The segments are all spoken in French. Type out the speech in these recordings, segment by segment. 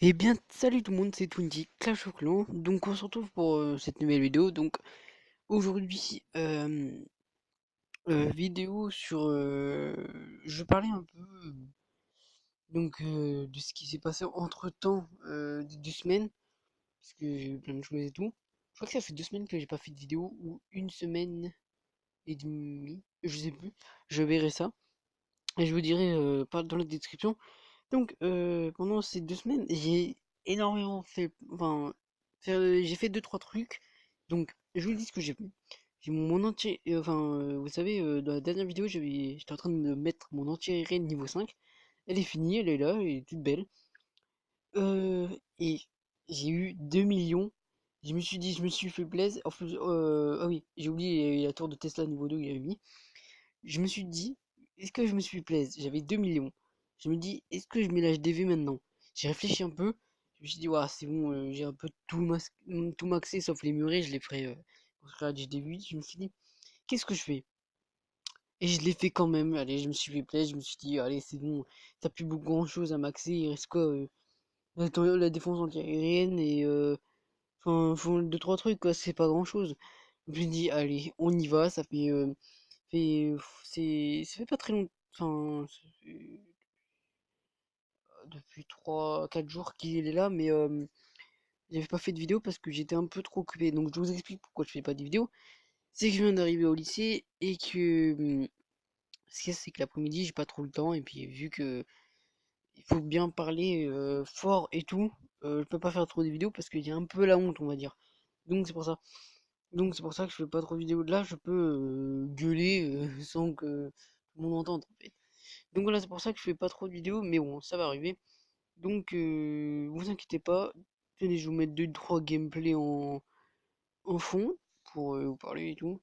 Eh bien, salut tout le monde, c'est Twenty Clash of Clans. Donc, on se retrouve pour cette nouvelle vidéo. Donc, aujourd'hui, vidéo sur. Je parlais un peu de ce qui s'est passé entre temps des 2 semaines, parce que j'ai eu plein de choses et tout. Je crois que ça fait 2 semaines que j'ai pas fait de vidéo, ou une semaine et demie, je sais plus. Je verrai ça et je vous dirai dans la description. Donc, pendant ces 2 semaines, j'ai énormément fait, enfin, j'ai fait deux, trois trucs. Donc, je vous dis ce que j'ai fait. J'ai mon entier, vous savez, dans la dernière vidéo, j'étais en train de me mettre mon anti-aérien niveau 5. Elle est finie, elle est là, elle est toute belle. Et j'ai eu 2 millions. Je me suis dit, je me suis fait plaisir. En plus, ah oui, j'ai oublié, il y a la tour de Tesla niveau 2 que j'avais mis. Je me suis dit, est-ce que je me suis plaisir? J'avais 2 millions. Je me dis, est-ce que je mets l'HDV maintenant? J'ai réfléchi un peu. Je me suis dit, ouais, c'est bon, j'ai un peu tout maxé sauf les murets, je les ferai quand je ferai HDV. Je me suis dit, qu'est-ce que je fais? Et je l'ai fait quand même. Allez, je me suis fait plaisir. Je me suis dit, allez, c'est bon, t'as plus beaucoup grand chose à maxer. Il reste quoi? La défense antiaérienne et font deux, trois trucs, quoi. C'est pas grand chose. Je me suis dit, allez, on y va. Ça fait pas très longtemps. Enfin, ça fait depuis 3 4 jours qu'il est là, mais j'avais pas fait de vidéo parce que j'étais un peu trop occupé. Donc je vous explique pourquoi je fais pas de vidéo. C'est que je viens d'arriver au lycée et que ce qu'il y a, c'est que l'après-midi j'ai pas trop le temps et puis vu que il faut bien parler fort et tout, je peux pas faire trop de vidéos parce qu'il y a un peu la honte, on va dire. Donc c'est pour ça. Donc c'est pour ça que je fais pas trop de vidéos. Là, je peux gueuler sans que tout le monde entende en fait. Donc voilà, c'est pour ça que je fais pas trop de vidéos, mais bon, ça va arriver. Donc vous inquiétez pas. Tenez, je vais vous mettre 2 3 gameplays en fond pour vous parler et tout.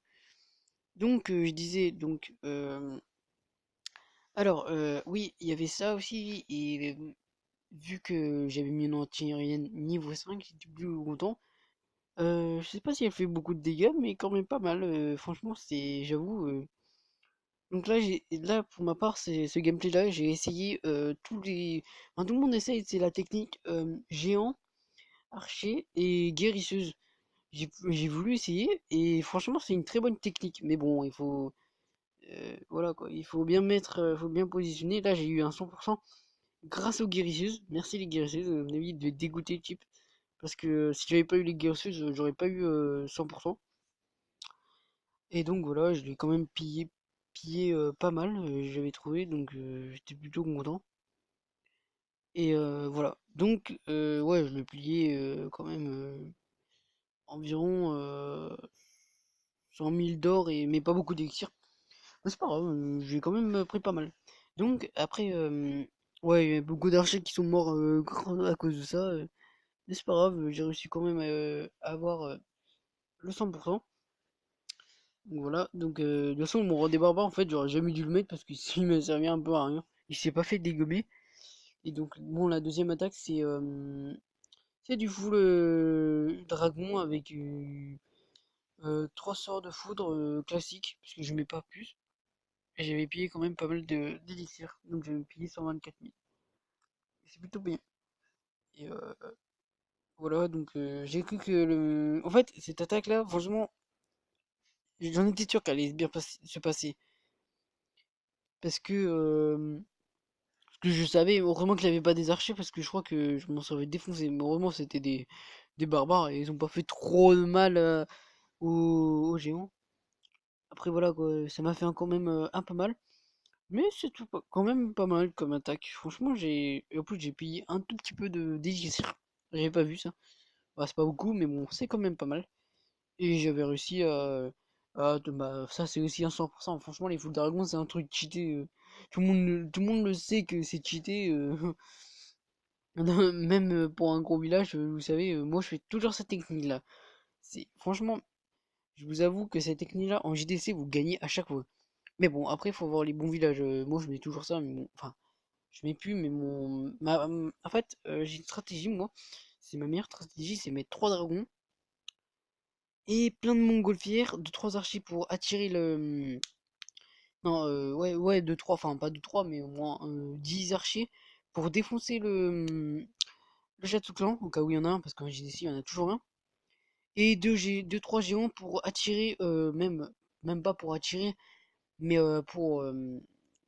Donc je disais donc oui, il y avait ça aussi et vu que j'avais mis une anti-aérienne niveau 5, j'étais plus content. Je sais pas si elle fait beaucoup de dégâts, mais quand même pas mal. Franchement, j'avoue. Donc là pour ma part, c'est ce gameplay-là, j'ai essayé tout le monde essaye, c'est la technique géant, archer et guérisseuse. J'ai voulu essayer et franchement, c'est une très bonne technique. Mais bon, voilà quoi, il faut bien faut bien positionner. Là, j'ai eu un 100% grâce aux guérisseuses. Merci les guérisseuses, à mon avis, de dégoûter le type. Parce que si j'avais pas eu les guérisseuses, j'aurais pas eu 100%. Et donc voilà, je l'ai quand même pillé pas mal, j'avais trouvé, donc j'étais plutôt content. Et voilà. Donc ouais, je l'ai plié quand même environ 100 000 d'or et mais pas beaucoup d'élixir. Mais c'est pas grave, j'ai quand même pris pas mal. Donc après, ouais, il y a beaucoup d'archers qui sont morts à cause de ça. Mais c'est pas grave, j'ai réussi quand même à avoir le 100%. Donc voilà, donc de toute façon mon roi des barbares en fait j'aurais jamais dû le mettre parce qu'il m'a servi un peu à rien. Il s'est pas fait dégommer. Et donc bon la deuxième attaque c'est du full dragon avec 3 sorts de foudre classiques, parce que je mets pas plus. Et j'avais pillé quand même pas mal d'élixir, donc j'avais pillé 124 000. C'est plutôt bien. Et voilà, donc j'ai cru que En fait, cette attaque-là, franchement, j'en étais sûr qu'elle allait bien se passer. Parce que je savais, heureusement qu'il avait pas des archers, parce que je crois que je m'en serais défoncé. Mais heureusement, c'était des barbares, et ils ont pas fait trop de mal aux géants. Après, voilà, quoi, ça m'a fait quand même un peu mal. Mais c'est quand même pas mal comme attaque. Franchement, et en plus, j'ai payé un tout petit peu de d'élixir. J'avais pas vu ça. Bah, c'est pas beaucoup, mais bon, c'est quand même pas mal. Et j'avais réussi bah, ça, c'est aussi un 100%. Franchement, les full dragons, c'est un truc cheaté. Tout le monde le sait que c'est cheaté. Même pour un gros village, vous savez, moi, je fais toujours cette technique-là. Franchement, je vous avoue que cette technique-là, en JDC, vous gagnez à chaque fois. Mais bon, après, il faut voir les bons villages. Moi, je mets toujours ça, mais bon, enfin, je mets plus, mais en fait, j'ai une stratégie, moi. C'est ma meilleure stratégie, c'est mettre 3 dragons et plein de montgolfières, de 3 archers pour attirer le. Non, ouais, de 3 enfin, pas de 3 mais au moins 10 archers pour défoncer le chat clan, au cas où il y en a un, parce qu'en JDC, il y en a toujours un. Et deux, trois géants pour attirer, même pas pour attirer, mais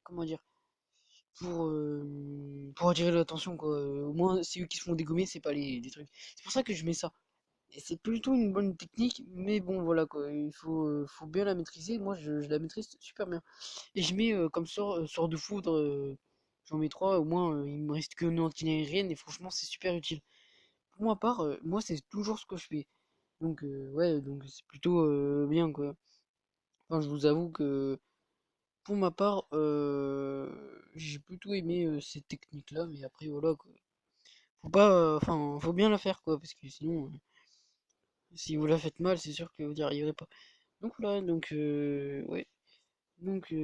comment dire, pour attirer l'attention, quoi. Au moins, c'est eux qui se font dégommer, c'est pas les trucs. C'est pour ça que je mets ça. Et c'est plutôt une bonne technique, mais bon, voilà, quoi. Faut bien la maîtriser. Moi, je la maîtrise super bien. Et je mets comme sort de foudre, j'en mets trois, au moins, il me reste que une anti-aérienne, et franchement, c'est super utile. Pour ma part, moi, c'est toujours ce que je fais. Donc, ouais, donc c'est plutôt bien, quoi. Enfin, je vous avoue que pour ma part, j'ai plutôt aimé cette technique-là, mais après, voilà, quoi. Faut pas, enfin, faut bien la faire, quoi, parce que sinon, si vous la faites mal, c'est sûr que vous n'y arriverez pas. Donc voilà, donc, ouais. Donc,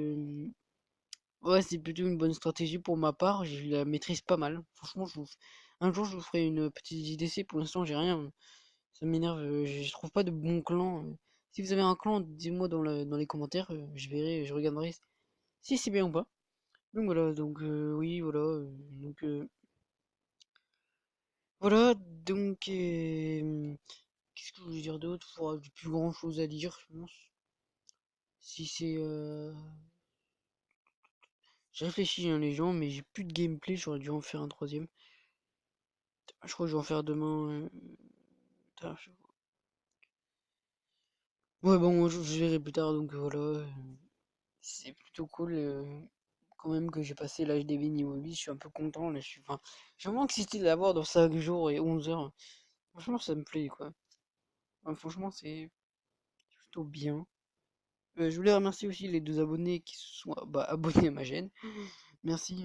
ouais, c'est plutôt une bonne stratégie pour ma part, je la maîtrise pas mal. Franchement, un jour, je vous ferai une petite IDC, pour l'instant, j'ai rien. Ça m'énerve, je trouve pas de bon clan. Si vous avez un clan, dites-moi dans les commentaires, je verrai, je regarderai si c'est bien ou pas. Donc voilà, donc oui, voilà, donc voilà, donc qu'est-ce que je voulais dire d'autre? J'ai plus grand chose à dire, je pense. Si c'est j'ai réfléchi hein, les gens, mais j'ai plus de gameplay, j'aurais dû en faire un troisième. Je crois que je vais en faire demain. Putain, ouais bon, je verrai plus tard, donc voilà. C'est plutôt cool quand même que j'ai passé l'HDV niveau 8, je suis un peu content là, enfin, j'ai vraiment excité de l'avoir dans 5 jours et 11 heures. Franchement, ça me plaît quoi. Enfin, franchement, c'est plutôt bien. Je voulais remercier aussi les deux abonnés qui se sont abonnés à ma chaîne. Merci.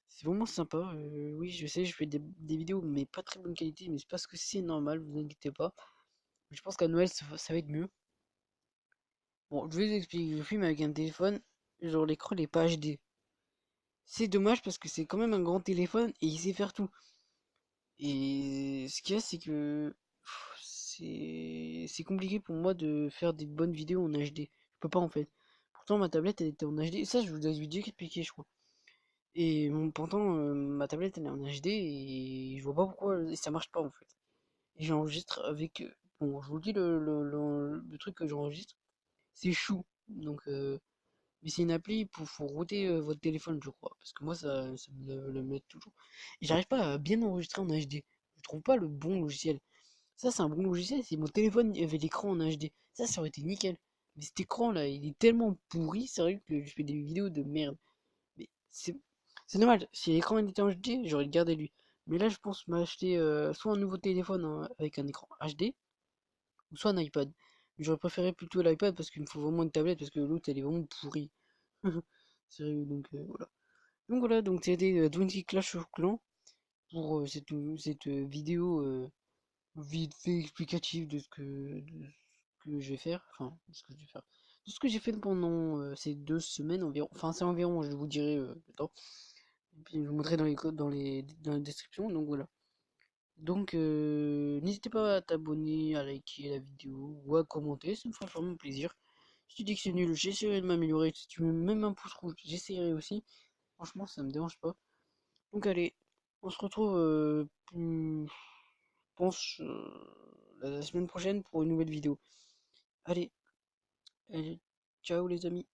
C'est vraiment sympa. Oui, je sais, je fais des vidéos, mais pas très bonne qualité, mais c'est parce que c'est normal, vous inquiétez pas. Je pense qu'à Noël, ça va être mieux. Bon, je vais vous expliquer. Je filme avec un téléphone, genre l'écran n'est pas HD. C'est dommage parce que c'est quand même un grand téléphone et il sait faire tout. Et ce qu'il y a, c'est que c'est compliqué pour moi de faire des bonnes vidéos en HD. Je peux pas en fait. Pourtant ma tablette elle était en HD. Ça je vous avais déjà expliqué je crois. Et pourtant ma tablette elle est en HD et je vois pas pourquoi ça marche pas en fait. Et j'enregistre avec bon je vous dis le truc que j'enregistre c'est Chou. Donc mais c'est une appli pour faut router votre téléphone je crois. Parce que moi ça me le met toujours. Et j'arrive pas à bien enregistrer en HD. Je trouve pas le bon logiciel. Ça, c'est un bon logiciel. Si mon téléphone avait l'écran en HD, ça aurait été nickel. Mais cet écran là, il est tellement pourri, c'est vrai que je fais des vidéos de merde. Mais c'est dommage. Si l'écran était en HD, j'aurais gardé lui. Mais là, je pense m'acheter soit un nouveau téléphone hein, avec un écran HD, ou soit un iPad. J'aurais préféré plutôt l'iPad parce qu'il me faut vraiment une tablette parce que l'autre elle est vraiment pourrie. Sérieux, donc voilà. Donc voilà, donc c'était 20 Clash of Clans pour cette vidéo vite fait explicatif de ce que je vais faire, enfin, de ce que je vais faire, de ce que j'ai fait pendant ces 2 semaines environ, enfin c'est environ, je vous dirai le temps, et puis je vous montrerai dans les codes, dans la description, donc voilà. Donc n'hésitez pas à t'abonner, à liker la vidéo ou à commenter, ça me fera vraiment plaisir. Si tu dis que c'est nul, j'essaierai de m'améliorer, si tu mets même un pouce rouge, j'essaierai aussi, franchement ça me dérange pas. Donc allez, on se retrouve je pense la semaine prochaine pour une nouvelle vidéo. Allez, allez, ciao les amis.